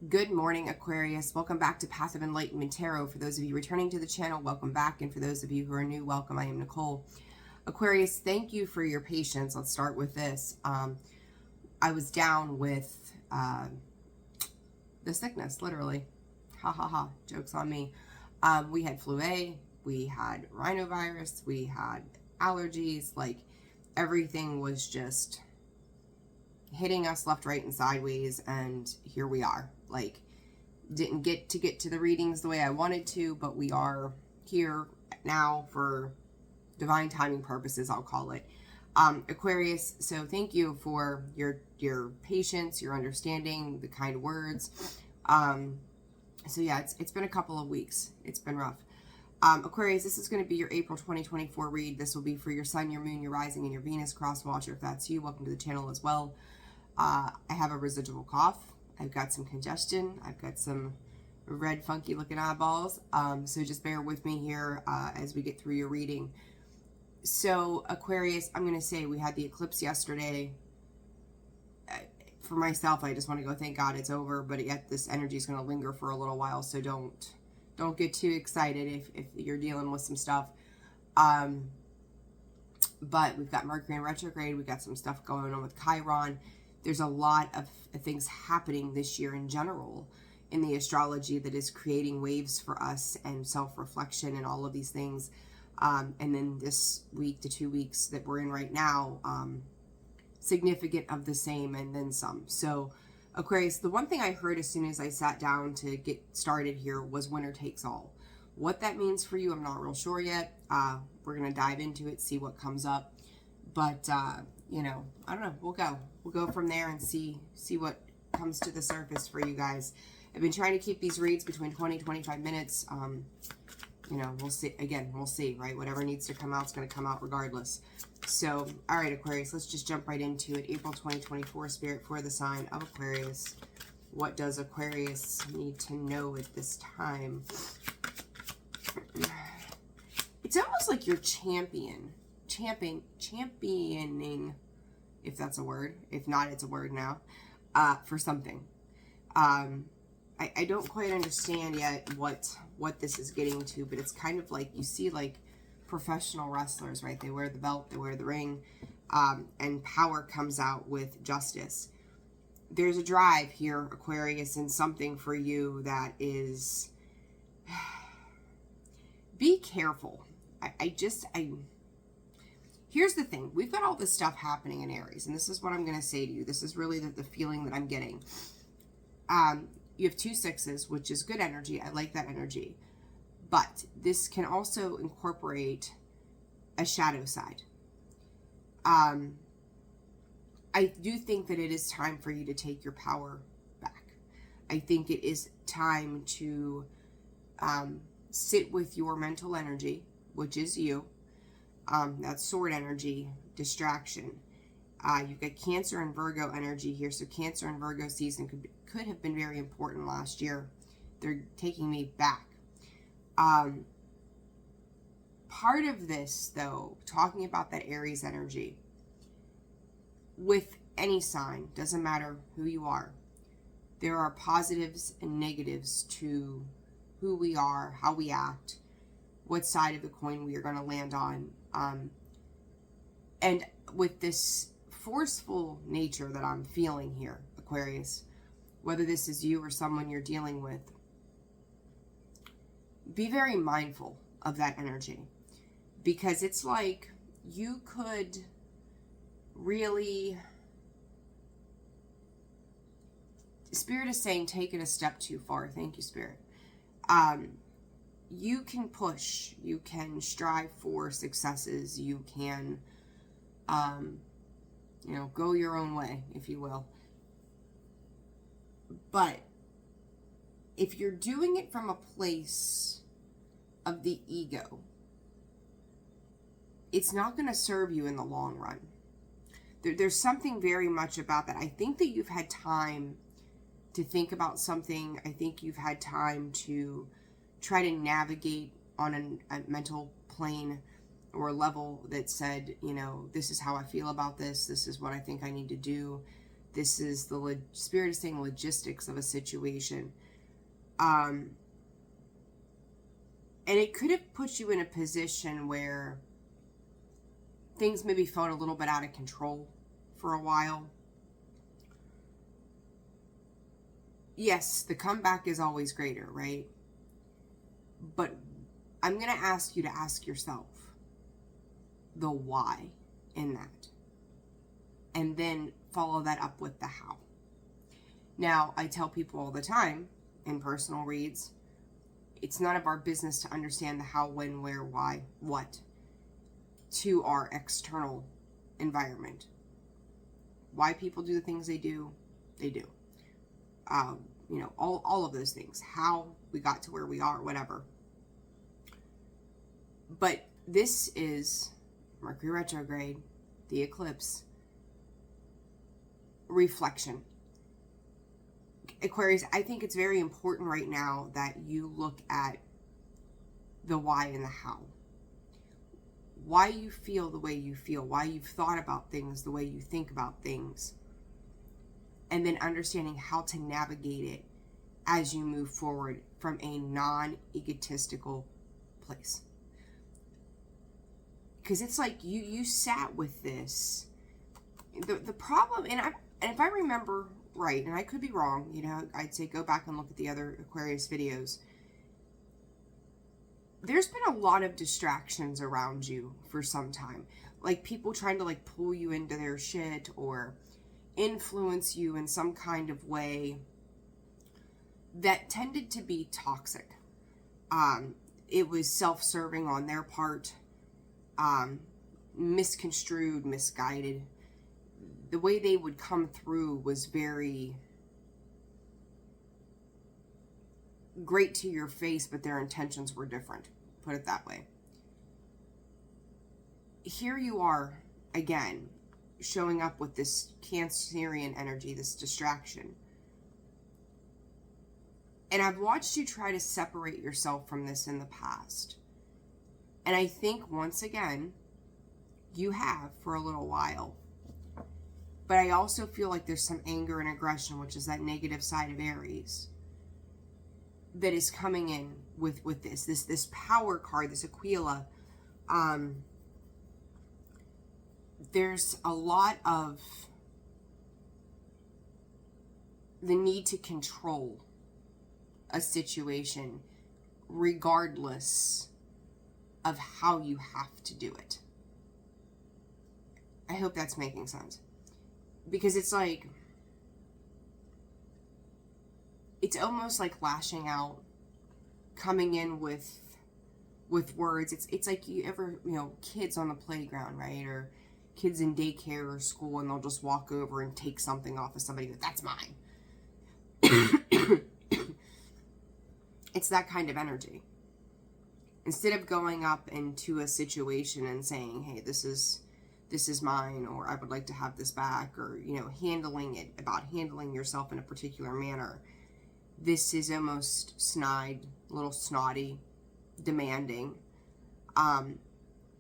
Good morning, Aquarius. Welcome back to Path of Enlightenment Tarot. For those of you returning to the channel, welcome back. And for those of you who are new, welcome. I am Nicole. Aquarius, thank you for your patience. Let's start with this. I was down with the sickness, literally. Ha ha ha. Joke's on me. We had flu A, we had rhinovirus, we had allergies. Like, everything was just hitting us left, right, and sideways, and here we are. Like, didn't get to the readings the way I wanted to, but we are here now for divine timing purposes, I'll call it. Aquarius, so thank you for your patience, your understanding, the kind words. So yeah, it's been a couple of weeks. It's been rough. Aquarius, this is going to be your April 2024 read. This will be for your sun, your moon, your rising, and your Venus cross watcher. If that's you, welcome to the channel as well. I have a residual cough. I've got some congestion. I've got some red, funky looking eyeballs. So just bear with me here as we get through your reading. So Aquarius, I'm going to say we had the eclipse yesterday. For myself, I just want to go, thank God it's over, but yet this energy is going to linger for a little while. So don't get too excited if you're dealing with some stuff. But we've got Mercury in retrograde. We've got some stuff going on with Chiron. There's a lot of things happening this year in general in the astrology that is creating waves for us and self-reflection and all of these things. And then this week to 2 weeks that we're in right now, significant of the same and then some. So Aquarius, the one thing I heard as soon as I sat down to get started here was winner takes all. What that means for you, I'm not real sure yet. We're going to dive into it, see what comes up. But, you know, I don't know. We'll go from there and see what comes to the surface for you guys. I've been trying to keep these reads between 20-25 minutes. You know, we'll see. Again, we'll see, right? Whatever needs to come out is going to come out regardless. So, all right, Aquarius, let's just jump right into it. April 2024, Spirit for the sign of Aquarius. What does Aquarius need to know at this time? It's almost like you're championing, if that's a word. If not, it's a word now, for something. I don't quite understand yet what this is getting to, but it's kind of like, you see, like professional wrestlers, right? They wear the belt, they wear the ring, and power comes out with justice. There's a drive here, Aquarius, and something for you that is, be careful. Here's the thing. We've got all this stuff happening in Aries, and this is what I'm going to say to you. This is really the feeling that I'm getting. You have 2 6s, which is good energy. I like that energy. But this can also incorporate a shadow side. I do think that it is time for you to take your power back. I think it is time to sit with your mental energy, which is you. That's sword energy, distraction. You've got Cancer and Virgo energy here. So Cancer and Virgo season could have been very important last year. They're taking me back. Part of this, though, talking about that Aries energy, with any sign, doesn't matter who you are, there are positives and negatives to who we are, how we act, what side of the coin we are going to land on. And with this forceful nature that I'm feeling here, Aquarius, whether this is you or someone you're dealing with, be very mindful of that energy, because it's like you could really, Spirit is saying take it a step too far. Thank you, Spirit. You can push, you can strive for successes, you can, you know, go your own way, if you will. But if you're doing it from a place of the ego, it's not going to serve you in the long run. There's something very much about that. I think that you've had time to think about something. I think you've had time to try to navigate on a mental plane or a level that said, you know, this is how I feel about this. This is what I think I need to do. This is the Spirit is saying logistics of a situation. And it could have put you in a position where things maybe felt a little bit out of control for a while. Yes, the comeback is always greater, right? But I'm going to ask you to ask yourself the why in that. And then follow that up with the how. Now, I tell people all the time in personal reads, it's none of our business to understand the how, when, where, why, what to our external environment. Why people do the things they do, they do. You know, all of those things. How we got to where we are, whatever. But this is Mercury retrograde, the eclipse, reflection. Aquarius, I think it's very important right now that you look at the why and the how. Why you feel the way you feel, why you've thought about things the way you think about things, and then understanding how to navigate it as you move forward from a non-egotistical place. Because it's like you sat with this. The problem, and if I remember right, and I could be wrong, you know, I'd say go back and look at the other Aquarius videos. There's been a lot of distractions around you for some time. Like people trying to like pull you into their shit or influence you in some kind of way that tended to be toxic. It was self-serving on their part, misconstrued, misguided. The way they would come through was very great to your face, but their intentions were different. Put it that way. Here you are, again, showing up with this Cancerian energy, this distraction. And I've watched you try to separate yourself from this in the past. And I think, once again, you have for a little while. But I also feel like there's some anger and aggression, which is that negative side of Aries, that is coming in with this power card, this Aquila. There's a lot of the need to control a situation regardless of how you have to do it. I hope that's making sense. Because it's like, it's almost like lashing out, coming in with words. It's like you ever, you know, kids on the playground, right? Or kids in daycare or school, and they'll just walk over and take something off of somebody. That's mine. It's that kind of energy. Instead of going up into a situation and saying, hey, this is mine, or I would like to have this back, or, you know, handling yourself in a particular manner. This is almost snide, a little snotty, demanding.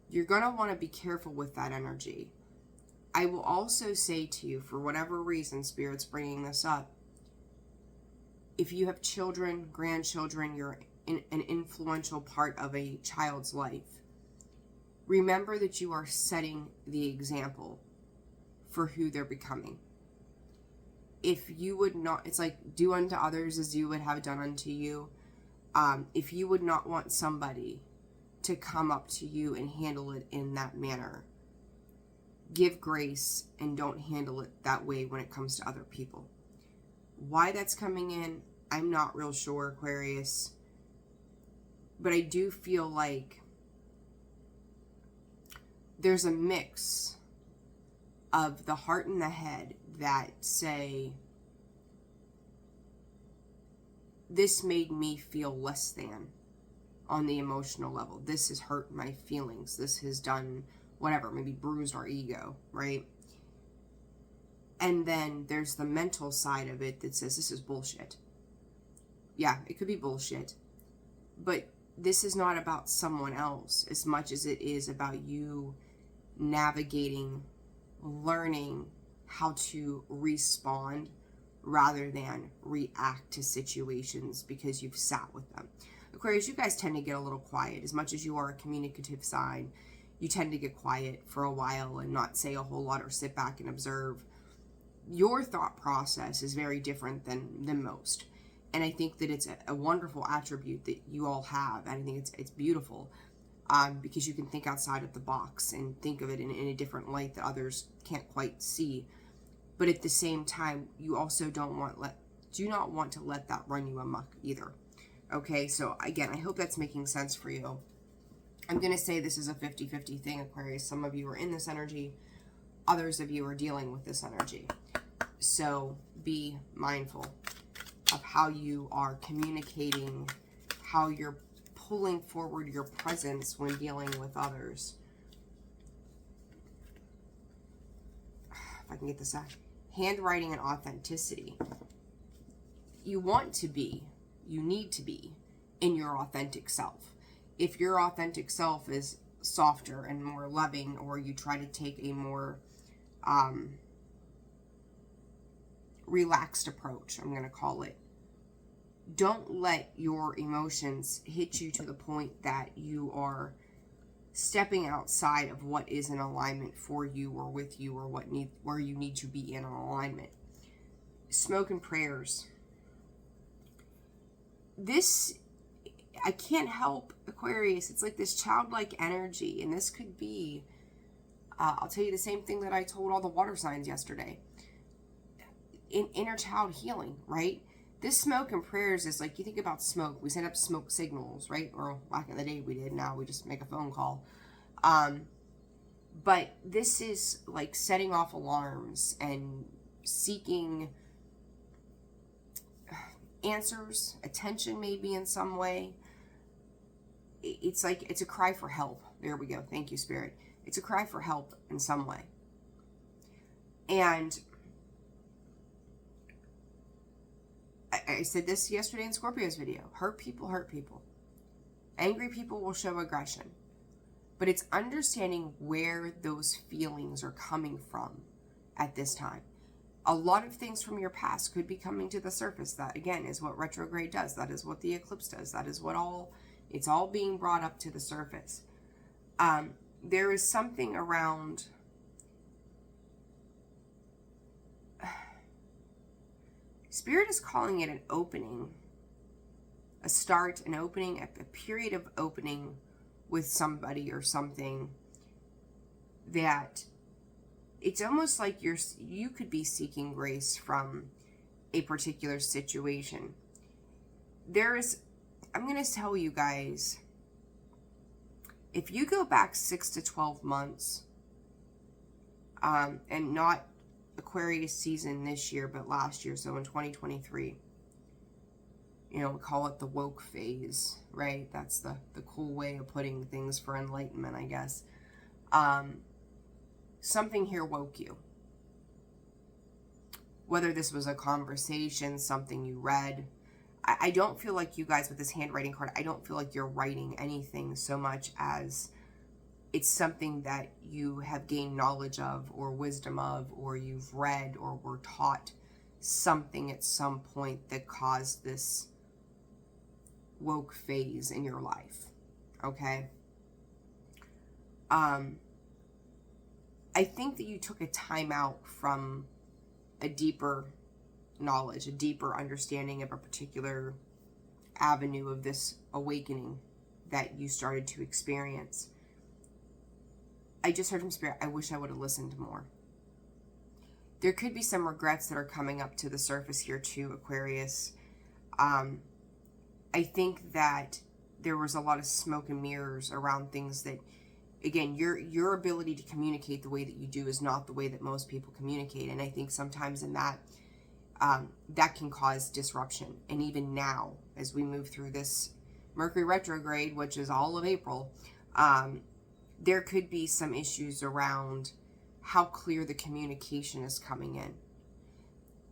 You're going to want to be careful with that energy. I will also say to you, for whatever reason, Spirit's bringing this up, if you have children, grandchildren, you're an influential part of a child's life, remember that you are setting the example for who they're becoming. If you would not, it's like, do unto others as you would have done unto you. If you would not want somebody to come up to you and handle it in that manner, give grace and don't handle it that way when it comes to other people. Why that's coming in, I'm not real sure, Aquarius. But I do feel like there's a mix of the heart and the head that say, this made me feel less than on the emotional level. This has hurt my feelings. This has done whatever, maybe bruised our ego, right? And then there's the mental side of it that says, this is bullshit. Yeah, it could be bullshit. But this is not about someone else as much as it is about you navigating, learning, how to respond rather than react to situations because you've sat with them. Aquarius, you guys tend to get a little quiet. As much as you are a communicative sign, you tend to get quiet for a while and not say a whole lot or sit back and observe. Your thought process is very different than most. And I think that it's a wonderful attribute that you all have. And I think it's beautiful because you can think outside of the box and think of it in a different light that others can't quite see. But at the same time, you also do not want to let that run you amok either. Okay, so again, I hope that's making sense for you. I'm going to say this is a 50-50 thing, Aquarius. Some of you are in this energy. Others of you are dealing with this energy. So be mindful of how you are communicating, how you're pulling forward your presence when dealing with others. If I can get this out. Handwriting and authenticity. You want to be, you need to be in your authentic self. If your authentic self is softer and more loving, or you try to take a more relaxed approach, I'm going to call it, don't let your emotions hit you to the point that you are stepping outside of what is in alignment for you or with you, or where you need to be in alignment. Smoke and prayers. This, I can't help, Aquarius. It's like this childlike energy, and this could be, I'll tell you the same thing that I told all the water signs yesterday. In inner child healing, right? This smoke and prayers is like, you think about smoke. We send up smoke signals, right? Or back in the day we did. Now we just make a phone call. But this is like setting off alarms and seeking answers, attention maybe in some way. It's like, it's a cry for help. There we go. Thank you, Spirit. It's a cry for help in some way. And I said this yesterday in Scorpio's video. Hurt people hurt people. Angry people will show aggression. But it's understanding where those feelings are coming from at this time. A lot of things from your past could be coming to the surface. That, again, is what retrograde does. That is what the eclipse does. That is what it's all being brought up to the surface. There is something around Spirit is calling it an opening, a start, an opening, a period of opening with somebody or something that it's almost like you could be seeking grace from a particular situation. I'm going to tell you guys, if you go back 6 to 12 months, and not Aquarius season this year, but last year, so in 2023, we call it the woke phase, right? That's the cool way of putting things for enlightenment, I guess. Something here woke you. Whether this was a conversation, something you read. I don't feel like you guys, with this handwriting card, I don't feel like you're writing anything so much as it's something that you have gained knowledge of or wisdom of, or you've read or were taught something at some point that caused this woke phase in your life. Okay? I think that you took a time out from a deeper knowledge, a deeper understanding of a particular avenue of this awakening that you started to experience. I just heard from Spirit, I wish I would have listened more. There could be some regrets that are coming up to the surface here too, Aquarius. I think that there was a lot of smoke and mirrors around things that, again, your ability to communicate the way that you do is not the way that most people communicate. And I think sometimes in that, that can cause disruption. And even now, as we move through this Mercury retrograde, which is all of April, there could be some issues around how clear the communication is coming in.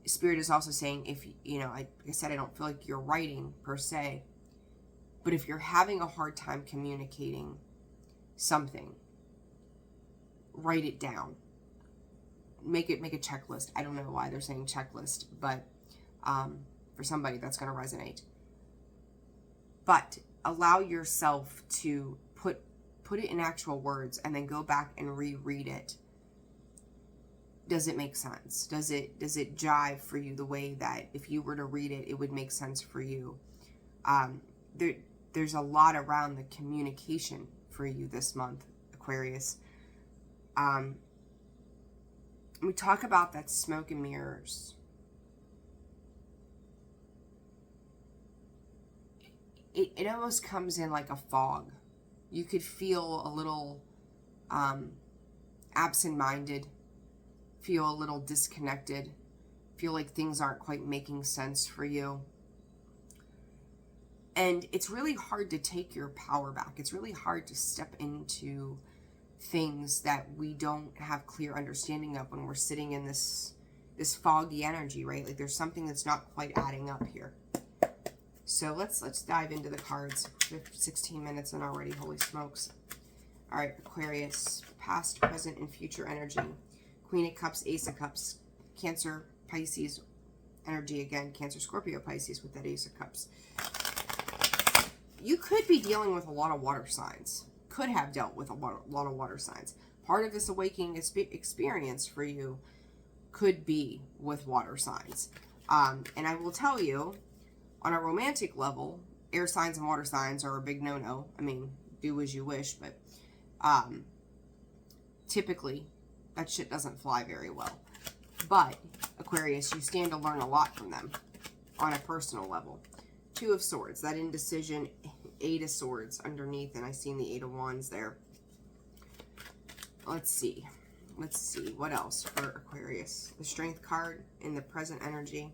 Spirit is also saying, if, like I said, I don't feel like you're writing per se, but if you're having a hard time communicating something, write it down. make a checklist. I don't know why they're saying checklist, but for somebody that's going to resonate. But allow yourself to put it in actual words and then go back and reread it. Does it make sense? Does it jive for you the way that if you were to read it, it would make sense for you? There's a lot around the communication for you this month, Aquarius. We talk about that smoke and mirrors. It almost comes in like a fog. You could feel a little absent-minded, feel a little disconnected, feel like things aren't quite making sense for you. And it's really hard to take your power back. It's really hard to step into things that we don't have clear understanding of when we're sitting in this foggy energy, right? Like there's something that's not quite adding up here. So let's dive into the cards. We have 16 minutes in already, holy smokes. All right, Aquarius, past, present, and future energy. Queen of Cups, Ace of Cups, Cancer, Pisces energy again. Cancer, Scorpio, Pisces with that Ace of Cups. You could be dealing with a lot of water signs. Could have dealt with a lot of water signs. Part of this awakening experience for you could be with water signs. And I will tell you, on a romantic level, air signs and water signs are a big no-no. I mean, do as you wish, but typically that shit doesn't fly very well. But, Aquarius, you stand to learn a lot from them on a personal level. Two of Swords, that indecision, Eight of Swords underneath, and I seen the Eight of Wands there. Let's see. What else for Aquarius? The Strength card in the present energy.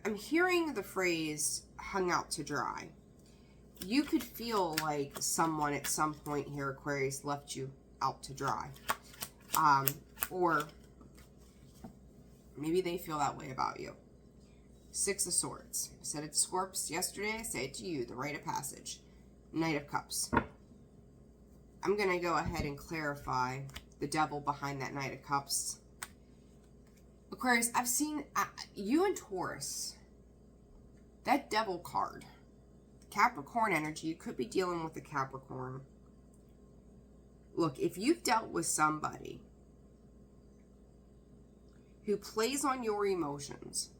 I'm hearing the phrase hung out to dry. You could feel like someone at some point here, Aquarius, left you out to dry. Or maybe they feel that way about you. Six of Swords. I said it to Scorps yesterday. I say it to you. The Rite of Passage. Knight of Cups. I'm going to go ahead and clarify the devil behind that Knight of Cups. Aquarius, I've seen you and Taurus. That devil card. Capricorn energy. You could be dealing with a Capricorn. Look, if you've dealt with somebody who plays on your emotions,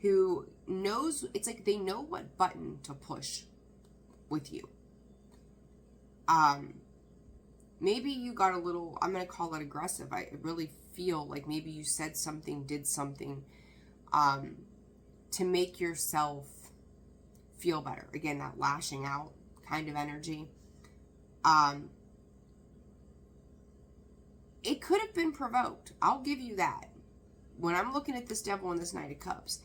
who knows, it's like they know what button to push with you. Maybe you got a little, I'm going to call it aggressive. I really feel like maybe you said something, did something to make yourself feel better. Again, that lashing out kind of energy. It could have been provoked. I'll give you that. When I'm looking at this devil and this Knight of Cups,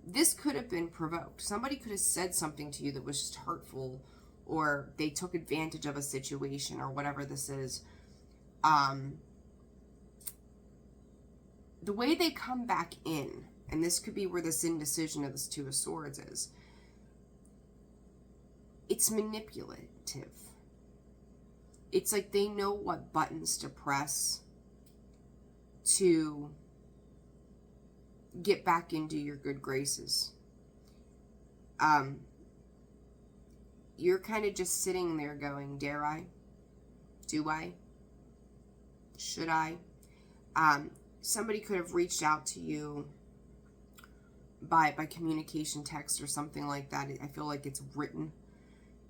this could have been provoked. Somebody could have said something to you that was just hurtful, or they took advantage of a situation, or whatever this is. The way they come back in, and this could be where this indecision of this Two of Swords is, it's manipulative. It's like they know what buttons to press to get back into your good graces. You're kind of just sitting there going, dare I? Do I? Should I? Somebody could have reached out to you by communication text or something like that. I feel like it's written.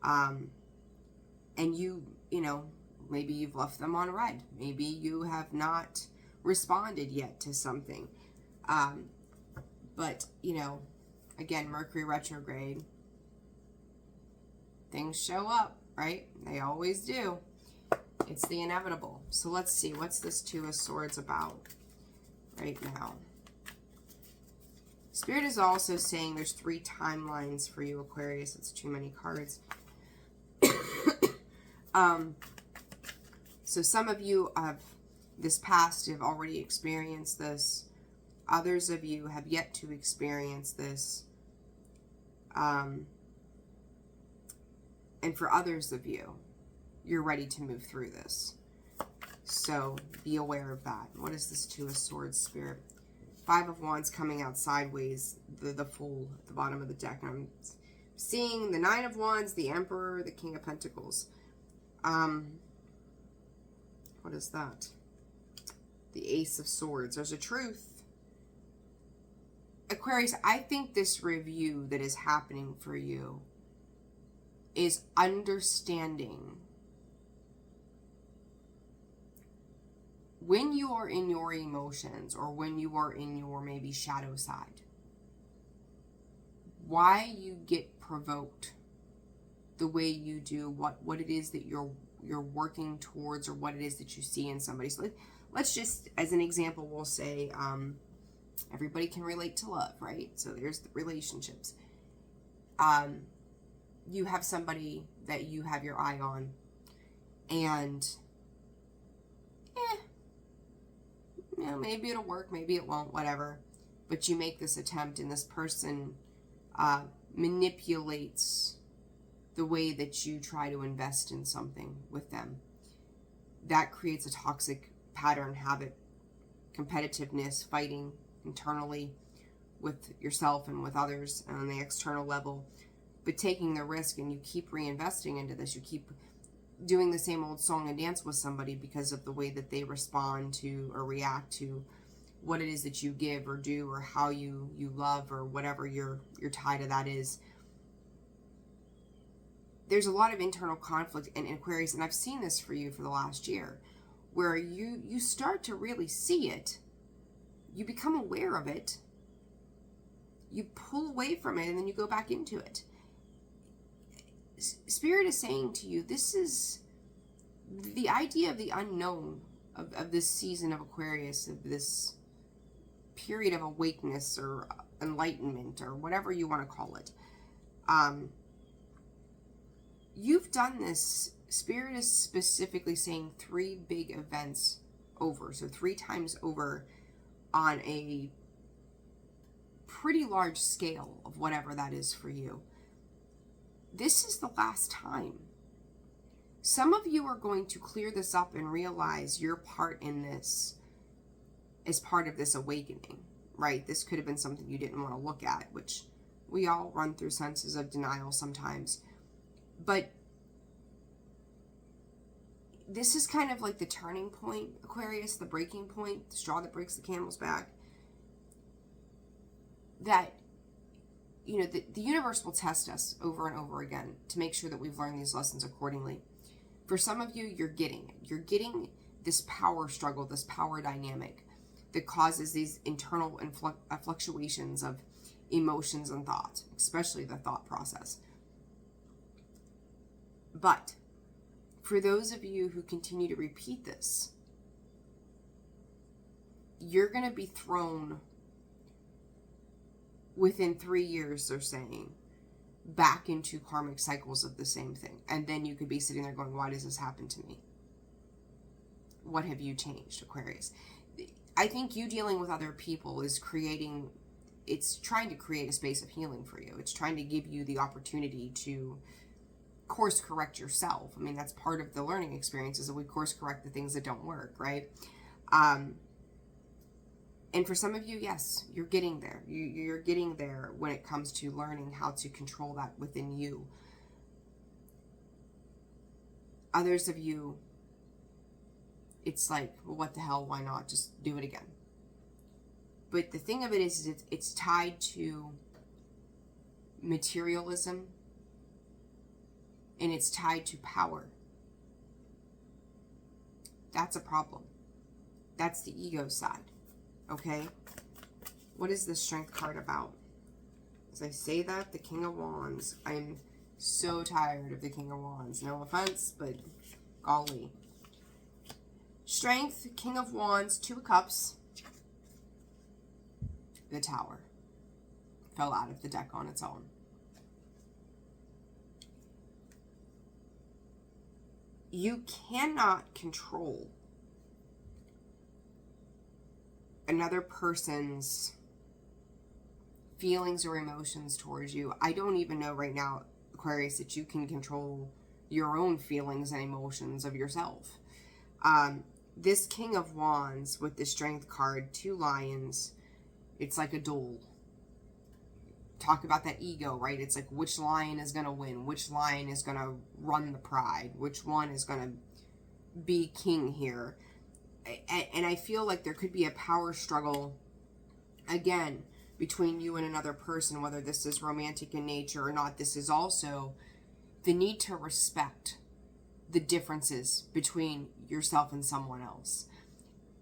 And you know, maybe you've left them on red. Maybe you have not responded yet to something. But, you know, again, Mercury retrograde, things show up, right? They always do. It's the inevitable. So let's see, what's this Two of Swords about right now? Spirit is also saying there's 3 timelines for you, Aquarius. It's too many cards. So some of you have this past have already experienced this. Others of you have yet to experience this. And for others of you, you're ready to move through this. So be aware of that. What is this Two of Swords, Spirit? Five of Wands coming out sideways, the Fool at the bottom of the deck. And I'm seeing the Nine of Wands, the Emperor, the King of Pentacles. What is that? The Ace of Swords. There's a truth. Aquarius, I think this review that is happening for you is understanding when you are in your emotions, or when you are in your maybe shadow side, why you get provoked the way you do, what it is that you're working towards, or what it is that you see in somebody. So let's just, as an example, we'll say everybody can relate to love, right? So there's the relationships. You have somebody that you have your eye on, and you know, maybe it'll work, maybe it won't, whatever. But you make this attempt, and this person manipulates the way that you try to invest in something with them. That creates a toxic pattern, habit, competitiveness, fighting internally with yourself and with others on the external level. But taking the risk, and you keep reinvesting into this, you keep doing the same old song and dance with somebody because of the way that they respond to or react to what it is that you give or do, or how you love, or whatever your tie to that is. There's a lot of internal conflict in Aquarius, and I've seen this for you for the last year, where you start to really see it, you become aware of it, you pull away from it, and then you go back into it. Spirit is saying to you, this is the idea of the unknown of this season of Aquarius, of this period of awakeness or enlightenment, or whatever you want to call it. You've done this. Spirit is specifically saying 3 big events over. So 3 times over on a pretty large scale of whatever that is for you. This is the last time. Some of you are going to clear this up and realize your part in this as part of this awakening, right? This could have been something you didn't want to look at, which we all run through senses of denial sometimes. But this is kind of like the turning point, Aquarius, the breaking point, the straw that breaks the camel's back. That, you know, the universe will test us over and over again to make sure that we've learned these lessons accordingly. For some of you, you're getting it. You're getting this power struggle, this power dynamic that causes these internal fluctuations of emotions and thought, especially the thought process. But for those of you who continue to repeat this, you're going to be thrown within 3 years, they're saying, back into karmic cycles of the same thing. And then you could be sitting there going, why does this happen to me? What have you changed, Aquarius? I think you dealing with other people is it's trying to create a space of healing for you. It's trying to give you the opportunity to course correct yourself. I mean, that's part of the learning experience, is that we course correct the things that don't work, right? And for some of you, yes, you're getting there. You're getting there when it comes to learning how to control that within you. Others of you, it's like, well, what the hell, why not? Just do it again. But the thing of it is it's tied to materialism, and it's tied to power. That's a problem. That's the ego side. Okay? What is the Strength card about? As I say that, the King of Wands. I'm so tired of the King of Wands. No offense, but golly. Strength, King of Wands, 2 of Cups. The Tower. Fell out of the deck on its own. You cannot control another person's feelings or emotions towards you. I don't even know right now, Aquarius, that you can control your own feelings and emotions of yourself. This King of Wands with the Strength card, 2 lions, it's like a duel. Talk about that ego, right? It's like, which lion is going to win? Which lion is going to run the pride? Which one is going to be king here? And I feel like there could be a power struggle, again, between you and another person, whether this is romantic in nature or not. This is also the need to respect the differences between yourself and someone else.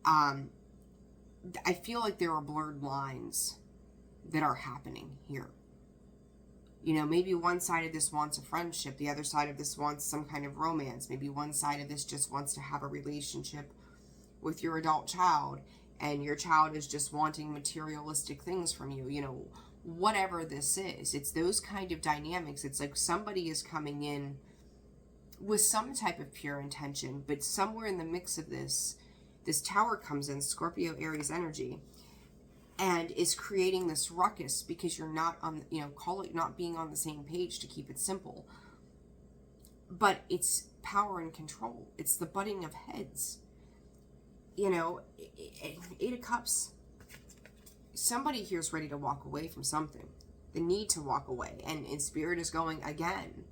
I feel like there are blurred lines that are happening here. You know, maybe one side of this wants a friendship, the other side of this wants some kind of romance. Maybe one side of this just wants to have a relationship with your adult child, and your child is just wanting materialistic things from you. You know, whatever this is, it's those kind of dynamics. It's like somebody is coming in with some type of pure intention, but somewhere in the mix of this Tower comes in, Scorpio, Aries energy, and is creating this ruckus because you're not on, you know, call it not being on the same page, to keep it simple. But it's power and control. It's the butting of heads. You know, 8 of Cups. Somebody here is ready to walk away from something. The need to walk away. And Spirit is going again,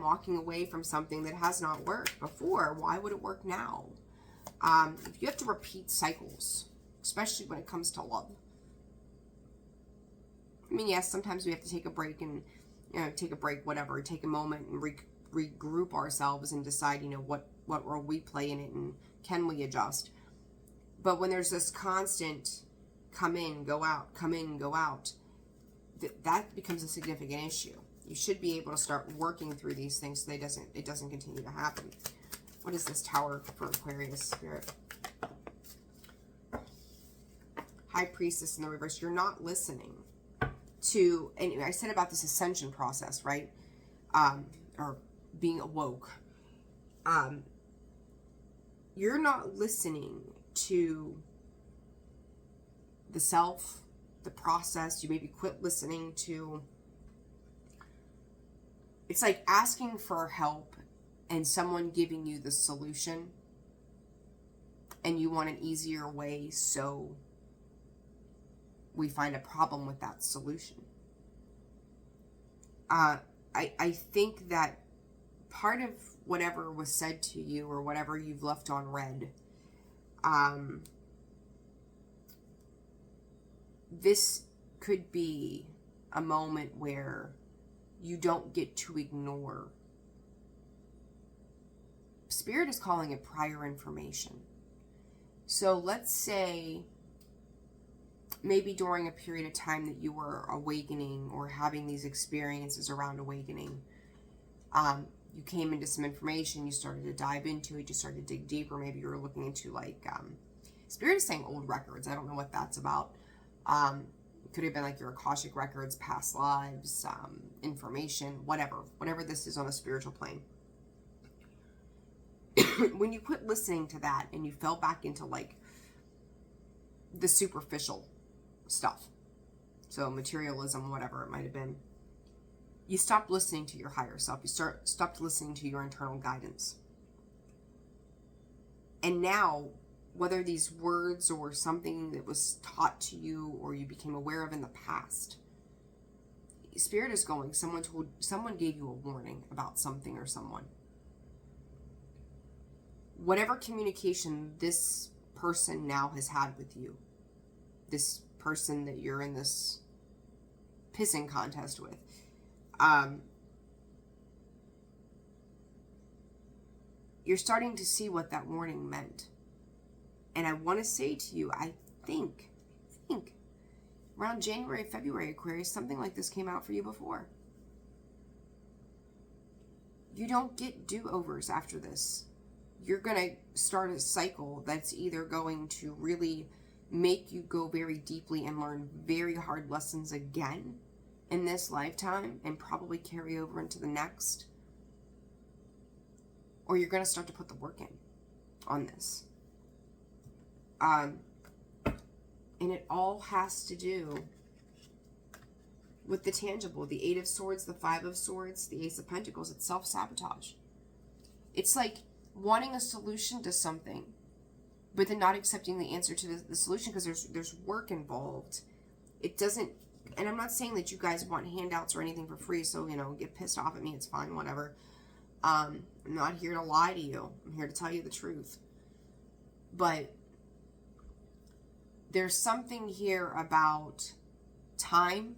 walking away from something that has not worked before. Why would it work now? If you have to repeat cycles, especially when it comes to love. I mean, yes, sometimes we have to take a break and, you know, whatever, take a moment and regroup ourselves and decide, you know, what role we play in it and can we adjust. But when there's this constant come in, go out, that becomes a significant issue. You should be able to start working through these things so it doesn't continue to happen. What is this Tower for Aquarius, Spirit? High Priestess in the reverse. You're not listening to, and I said about this ascension process, right? Or being awoke. You're not listening to the self, the process. You maybe quit listening to, it's like asking for help and someone giving you the solution, and you want an easier way, so we find a problem with that solution. I think that part of whatever was said to you or whatever you've left on read, this could be a moment where you don't get to ignore. Spirit is calling it prior information. So let's say maybe during a period of time that you were awakening or having these experiences around awakening, you came into some information, you started to dive into it, you started to dig deeper. Maybe you were looking into like, Spirit is saying old records. I don't know what that's about. It could have been like your Akashic records, past lives, information, whatever this is on a spiritual plane. When you quit listening to that and you fell back into like the superficial stuff, so materialism, whatever it might have been, you stopped listening to your higher self. You stopped listening to your internal guidance. And now, whether these words or something that was taught to you or you became aware of in the past, Spirit is going, someone gave you a warning about something or someone. Whatever communication this person now has had with you, this person that you're in this pissing contest with, you're starting to see what that warning meant. And I want to say to you, I think around January, February, Aquarius, something like this came out for you before. You don't get do-overs after this. You're going to start a cycle that's either going to really make you go very deeply and learn very hard lessons again in this lifetime and probably carry over into the next. Or you're going to start to put the work in on this. And it all has to do with the tangible, the Eight of Swords, the Five of Swords, the Ace of Pentacles, it's self-sabotage. It's like wanting a solution to something, but then not accepting the answer to the solution because there's work involved. It doesn't, and I'm not saying that you guys want handouts or anything for free, so, you know, get pissed off at me, it's fine, whatever. I'm not here to lie to you. I'm here to tell you the truth. But there's something here about time,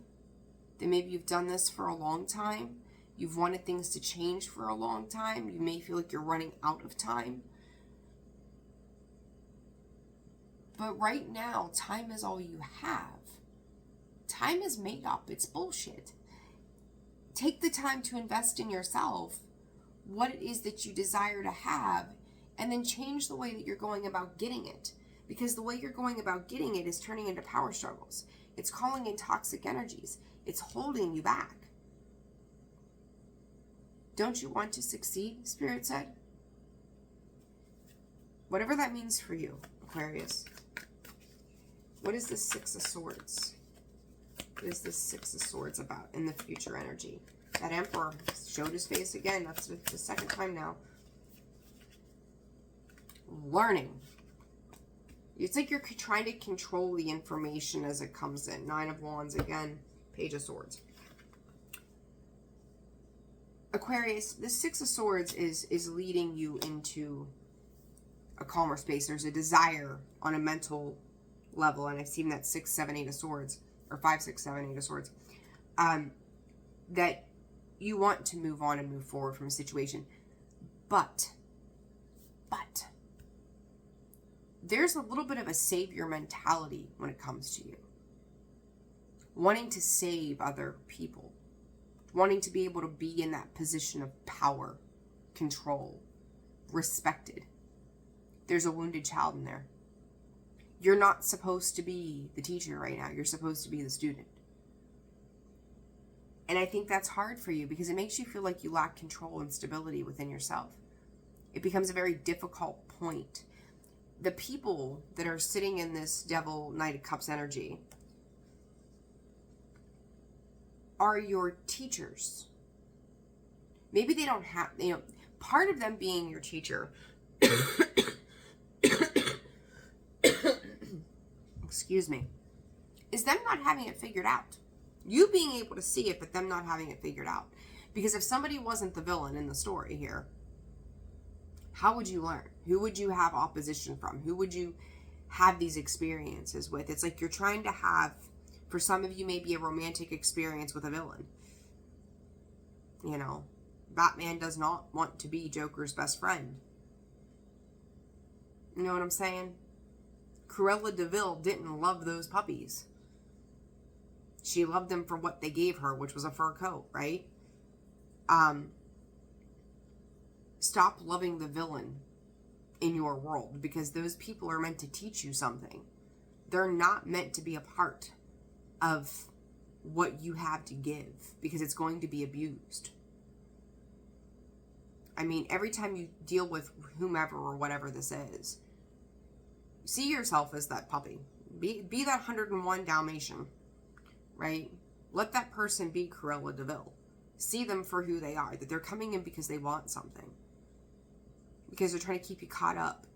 that maybe you've done this for a long time. You've wanted things to change for a long time. You may feel like you're running out of time. But right now, time is all you have. Time is made up. It's bullshit. Take the time to invest in yourself, what it is that you desire to have, and then change the way that you're going about getting it. Because the way you're going about getting it is turning into power struggles. It's calling in toxic energies. It's holding you back. Don't you want to succeed, Spirit said? Whatever that means for you, Aquarius. What is the Six of Swords? What is the Six of Swords about in the future energy? That Emperor showed his face again. That's the second time now. Learning. It's like you're trying to control the information as it comes in. Nine of Wands again. Page of Swords. Aquarius, the Six of Swords is leading you into a calmer space. There's a desire on a mental level, and I've seen that 6, 7, 8 of Swords, or 5, 6, 7, 8 of Swords, that you want to move on and move forward from a situation. But, there's a little bit of a savior mentality when it comes to you. Wanting to save other people. Wanting to be able to be in that position of power, control, respected. There's a wounded child in there. You're not supposed to be the teacher right now. You're supposed to be the student. And I think that's hard for you because it makes you feel like you lack control and stability within yourself. It becomes a very difficult point. The people that are sitting in this Devil, Knight of Cups energy are your teachers. Maybe they don't have, you know, part of them being your teacher, excuse me, is them not having it figured out. You being able to see it, but them not having it figured out. Because if somebody wasn't the villain in the story here, how would you learn? Who would you have opposition from? Who would you have these experiences with? It's like you're trying to have, for some of you, maybe a romantic experience with a villain. You know, Batman does not want to be Joker's best friend. You know what I'm saying? Cruella de Vil didn't love those puppies. She loved them for what they gave her, which was a fur coat, right? Stop loving the villain in your world, because those people are meant to teach you something. They're not meant to be a part of what you have to give, because it's going to be abused. I mean, every time you deal with whomever or whatever this is, see yourself as that puppy. Be that 101 Dalmatian, right? Let that person be Cruella de Vil. See them for who they are, that they're coming in because they want something. Because they're trying to keep you caught up.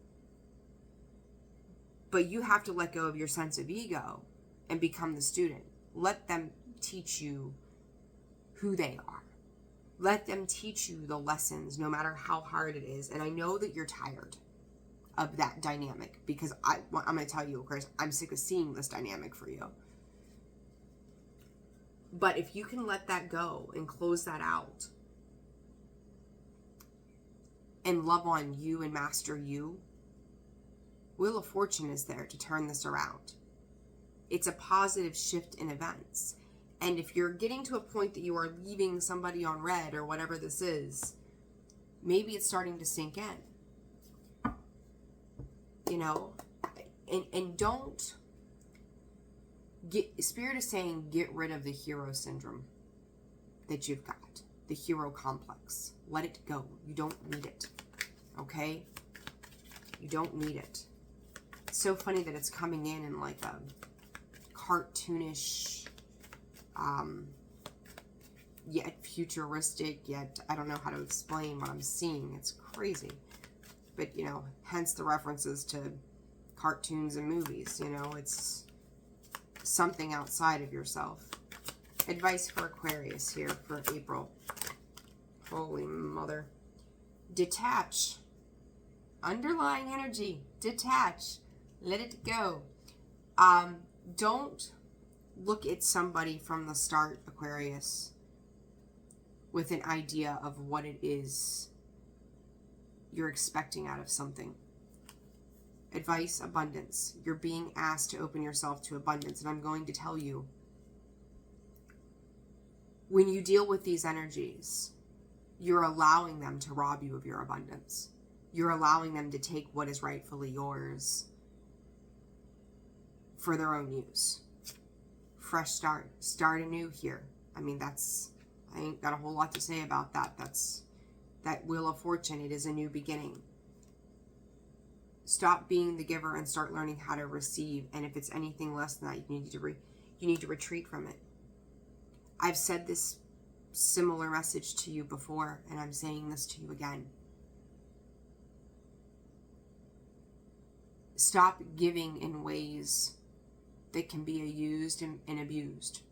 But you have to let go of your sense of ego and become the student. Let them teach you who they are. Let them teach you the lessons, no matter how hard it is. And I know that you're tired of that dynamic, because I'm going to tell you, of course, I'm sick of seeing this dynamic for you. But if you can let that go and close that out and love on you and master you, Wheel of Fortune is there to turn this around. It's a positive shift in events. And if you're getting to a point that you are leaving somebody on red or whatever this is, maybe it's starting to sink in. You know, and don't get, Spirit is saying, get rid of the hero syndrome that you've got, the hero complex. Let it go. You don't need it. Okay? You don't need it. It's so funny that it's coming in like a cartoonish yet futuristic, yet I don't know how to explain what I'm seeing. It's crazy. But, you know, hence the references to cartoons and movies, you know, it's something outside of yourself. Advice for Aquarius here for April. Holy mother. Detach. Underlying energy. Detach. Let it go. Don't look at somebody from the start, Aquarius, with an idea of what it is you're expecting out of something. Advice, abundance. You're being asked to open yourself to abundance. And I'm going to tell you, when you deal with these energies, you're allowing them to rob you of your abundance. You're allowing them to take what is rightfully yours for their own use. Fresh start. Start anew here. I mean, I ain't got a whole lot to say about that. That's that Wheel of Fortune. It is a new beginning. Stop being the giver and start learning how to receive. And if it's anything less than that, you need to retreat from it. I've said this similar message to you before, and I'm saying this to you again. Stop giving in ways that can be used and abused.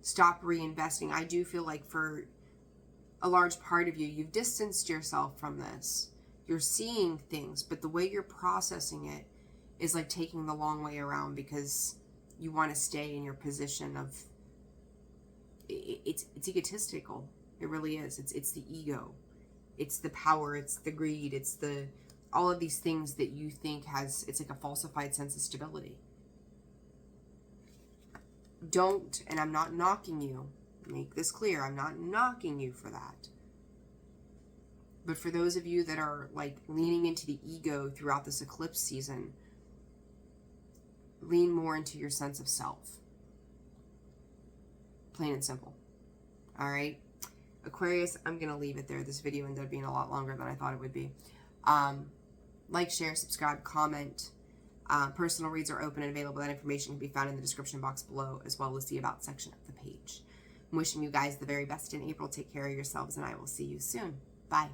Stop reinvesting. I do feel like for a large part of you, you've distanced yourself from this. You're seeing things, but the way you're processing it is like taking the long way around because you want to stay in your position of, it's egotistical. It really is. It's the ego. It's the power. It's the greed. It's all of these things that you think it's like a falsified sense of stability. Don't, and I'm not knocking you, make this clear, I'm not knocking you for that. But for those of you that are like leaning into the ego throughout this eclipse season, lean more into your sense of self. Plain and simple. All right. Aquarius, I'm going to leave it there. This video ended up being a lot longer than I thought it would be. Like, share, subscribe, comment. Personal reads are open and available. That information can be found in the description box below, as well as the About section of the page. I'm wishing you guys the very best in April. Take care of yourselves, and I will see you soon. Bye.